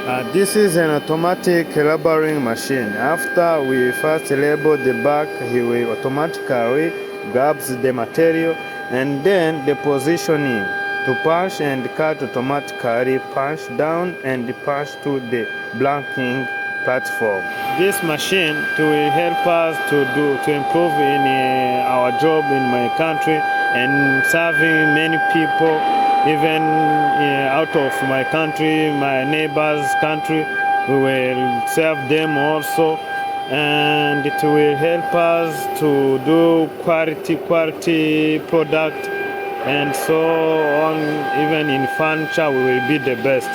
This is an automatic labeling machine. After we first label the back, he will automatically grabs the material and then the positioning to punch and cut automatically punch down and punch to the blanking platform. This machine will help us to improve in our job in my country and serving many people even out of my country, my neighbors' country. We will serve them also, and it will help us to do quality product, and so on. Even in furniture, we will be the best.